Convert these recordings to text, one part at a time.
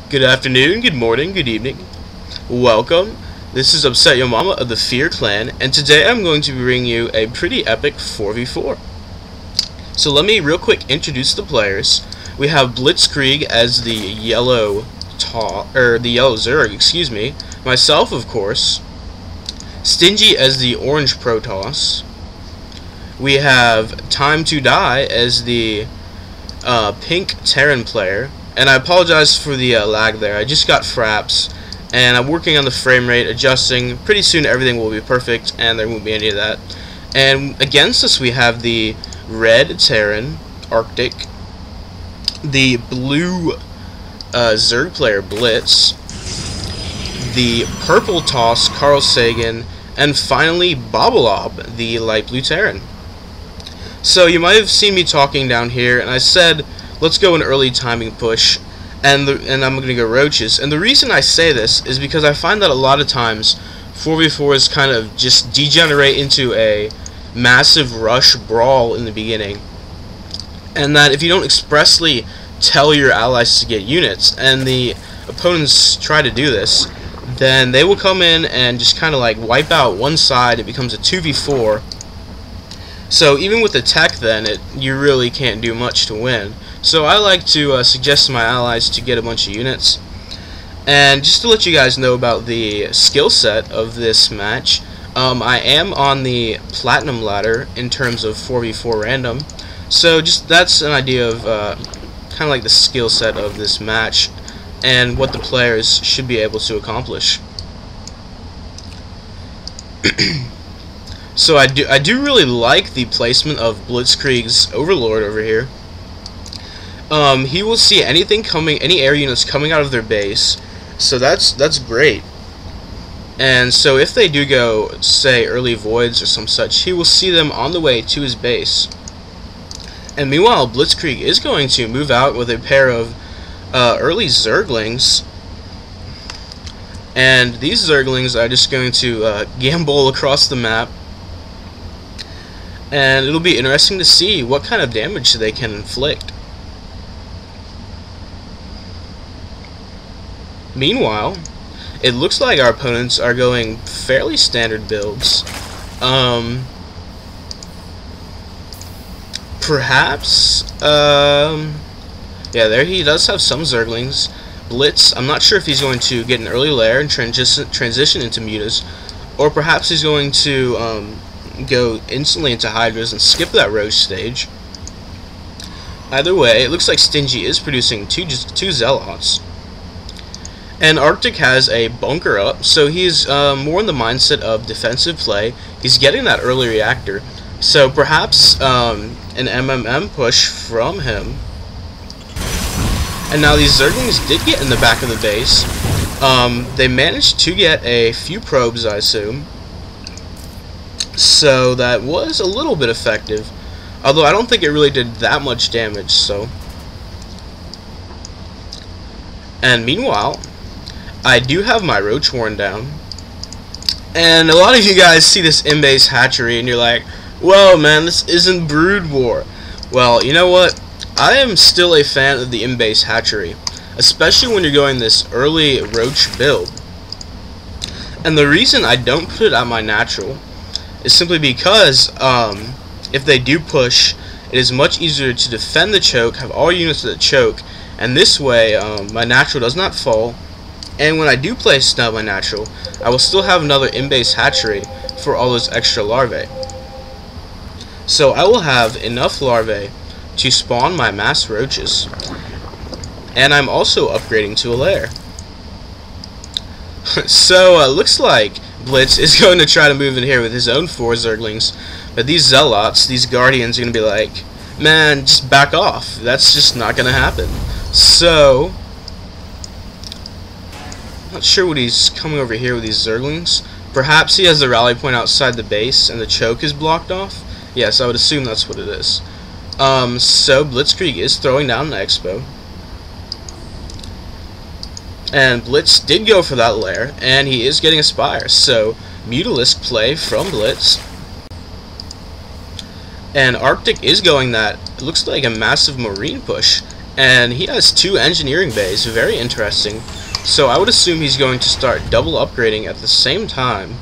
Good afternoon, good morning, good evening. Welcome. This is Upset Your Mama of the F.E.A.R clan, and today I'm going to bring you a pretty epic 4v4. So let me real quick introduce the players. We have Blitzkrieg as the yellow Zerg, excuse me. Myself, of course. Stingy as the orange Protoss. We have Time to Die as the pink Terran player. And I apologize for the lag there. I just got fraps, and I'm working on the frame rate, adjusting. Pretty soon everything will be perfect, and there won't be any of that. And against us we have the red Terran, Arctic, the blue Zerg player, Blitz, the purple Toss, Carl Sagan, and finally Bobolob, the light blue Terran. So you might have seen me talking down here, and I said, let's go an early timing push, and I'm going to go roaches. And the reason I say this is because I find that a lot of times 4v4s kind of just degenerate into a massive rush brawl in the beginning, and that if you don't expressly tell your allies to get units, and the opponents try to do this, then they will come in and just kind of like wipe out one side. It becomes a 2v4. So even with the tech, then you really can't do much to win. So I like to suggest to my allies to get a bunch of units. And just to let you guys know about the skill set of this match, I am on the platinum ladder in terms of 4v4 random. So just that's an idea of kind of like the skill set of this match and what the players should be able to accomplish. So I do really like the placement of Blitzkrieg's Overlord over here. He will see anything coming, any air units coming out of their base, so that's great. And so if they do go, say, early voids or some such, he will see them on the way to his base. And meanwhile, Blitzkrieg is going to move out with a pair of early Zerglings. And these Zerglings are just going to gambol across the map. And it'll be interesting to see what kind of damage they can inflict. Meanwhile, it looks like our opponents are going fairly standard builds. Perhaps, yeah, there he does have some Zerglings. Blitz, I'm not sure if he's going to get an early lair and transition into mutas, or perhaps he's going to go instantly into Hydras and skip that roach stage. Either way, it looks like Stingy is producing two Zealots. And Arctic has a bunker up, so he's more in the mindset of defensive play. He's getting that early reactor, so perhaps an MMM push from him. And now these Zerglings did get in the back of the base. They managed to get a few probes, I assume. So that was a little bit effective, although I don't think it really did that much damage. So, and meanwhile, I do have my roach worn down, and a lot of you guys see this in-base hatchery and you're like, well man, this isn't Brood War. Well, you know what, I am still a fan of the in-base hatchery, especially when you're going this early roach build. And the reason I don't put it at my natural is simply because if they do push, it is much easier to defend the choke, have all units at the choke, and this way my natural does not fall. And when I do place down my natural, I will still have another in-base hatchery for all those extra larvae. So I will have enough larvae to spawn my mass roaches. And I'm also upgrading to a lair. So looks like Blitz is going to try to move in here with his own 4 Zerglings, but these Zealots, these Guardians, are going to be like, man, just back off. That's just not going to happen. So, not sure what he's coming over here with these Zerglings. Perhaps he has the rally point outside the base and the choke is blocked off. Yes, I would assume that's what it is. So Blitzkrieg is throwing down an Expo. And Blitz did go for that lair, and he is getting a Spire. So, Mutalisk play from Blitz. And Arctic is going that, it looks like a massive Marine push. And he has 2 engineering bays, very interesting. So I would assume he's going to start double upgrading at the same time.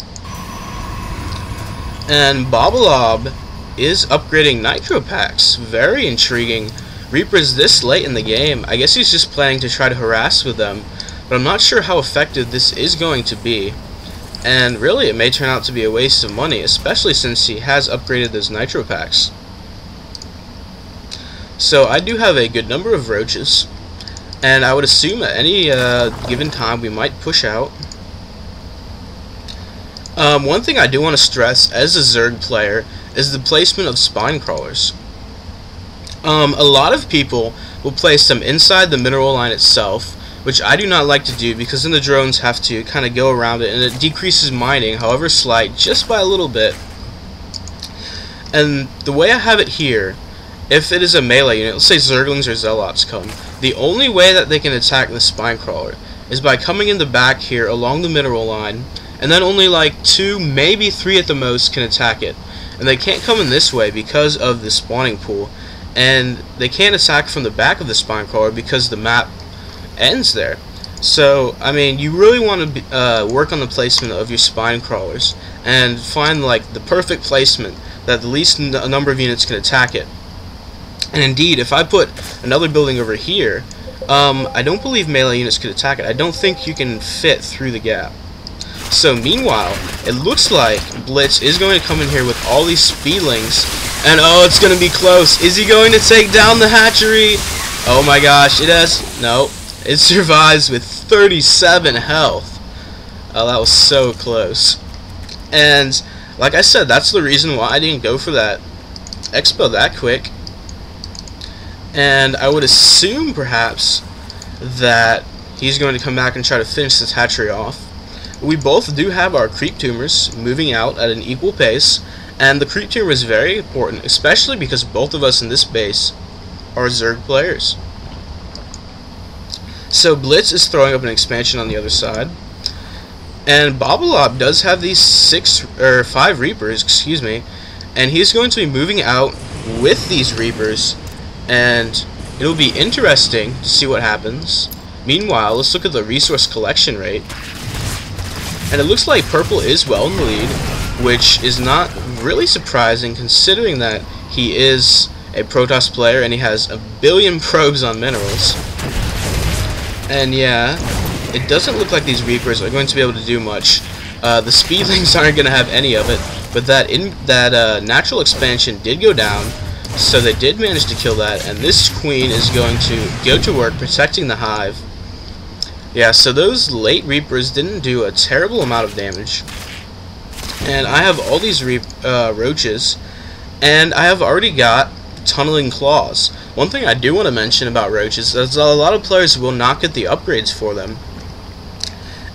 And Bobolob is upgrading nitro packs, very intriguing. Reapers this late in the game, I guess he's just planning to try to harass with them, but I'm not sure how effective this is going to be. And really, it may turn out to be a waste of money, especially since he has upgraded those nitro packs. So I do have a good number of roaches, and I would assume at any given time we might push out. One thing I do want to stress as a Zerg player is the placement of spine crawlers. A lot of people will place them inside the mineral line itself, which I do not like to do because then the drones have to kind of go around it, and it decreases mining, however slight, just by a little bit. And the way I have it here, if it is a melee unit, let's say Zerglings or Zealots come, the only way that they can attack the spine crawler is by coming in the back here along the mineral line, and then only like 2, maybe 3 at the most can attack it. And they can't come in this way because of the spawning pool, and they can't attack from the back of the spine crawler because the map ends there. So, I mean, you really want to work on the placement of your spine crawlers and find like the perfect placement that the least number of units can attack it. And indeed, if I put another building over here, I don't believe melee units could attack it. I don't think you can fit through the gap. So meanwhile, it looks like Blitz is going to come in here with all these speedlings, and oh, it's going to be close. Is he going to take down the hatchery? Oh my gosh, it has, no, it survives with 37 health. Oh, that was so close. And like I said, that's the reason why I didn't go for that expo that quick. And I would assume perhaps that he's going to come back and try to finish this hatchery off. We both do have our creep tumors moving out at an equal pace, and the creep tumor is very important, especially because both of us in this base are Zerg players. So Blitz is throwing up an expansion on the other side, and Bobolob does have these 5 Reapers, excuse me, and he's going to be moving out with these Reapers, and it'll be interesting to see what happens. Meanwhile, let's look at the resource collection rate. And it looks like Purple is well in the lead, which is not really surprising considering that he is a Protoss player and he has a billion probes on minerals. And yeah, it doesn't look like these Reapers are going to be able to do much. The Speedlings aren't going to have any of it, but that natural expansion did go down, so they did manage to kill that, and this Queen is going to go to work protecting the hive. Yeah, so those late Reapers didn't do a terrible amount of damage. And I have all these roaches, and I have already got tunneling claws. One thing I do want to mention about roaches is that a lot of players will not get the upgrades for them.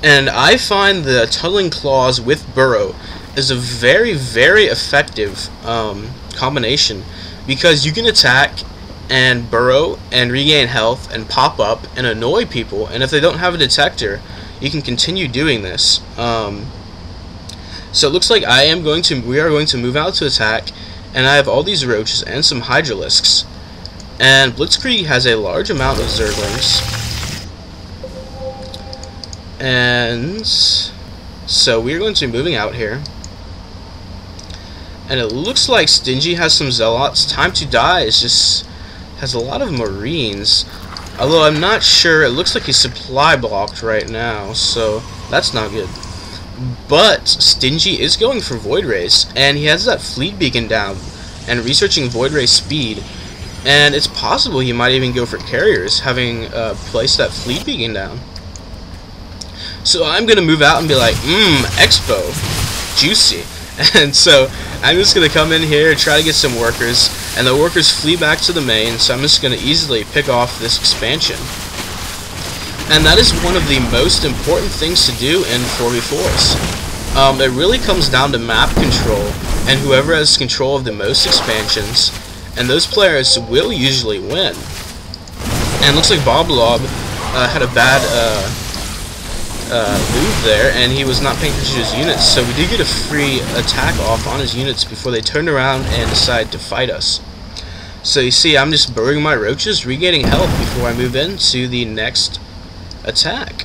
And I find the tunneling claws with burrow is a very, very effective combination, because you can attack and burrow and regain health and pop up and annoy people, and if they don't have a detector, you can continue doing this. So it looks like we are going to move out to attack, and I have all these roaches and some hydralisks, and Blitzkrieg has a large amount of Zerglings, and so we're going to be moving out here. And it looks like Stingy has some Zealots. Time to Die has a lot of Marines, although I'm not sure. It looks like he's supply blocked right now, so that's not good. But Stingy is going for Void Rays, and he has that fleet beacon down and researching Void Ray speed, and it's possible he might even go for carriers, having placed that fleet beacon down. So I'm gonna move out and be like, Expo, juicy. And so I'm just going to come in here and try to get some workers, and the workers flee back to the main, so I'm just going to easily pick off this expansion. And that is one of the most important things to do in 4v4s. It really comes down to map control, and whoever has control of the most expansions, and those players will usually win. And it looks like Bobolob had a bad move there, and he was not paying attention to his units, so we did get a free attack off on his units before they turned around and decided to fight us. So you see, I'm just burrowing my roaches, regaining health before I move into the next attack.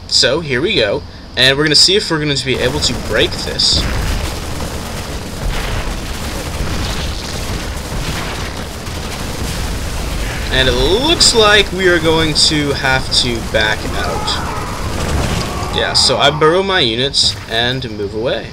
So here we go, and we're going to see if we're going to be able to break this. And it looks like we are going to have to back out. Yeah, so I burrow my units and move away.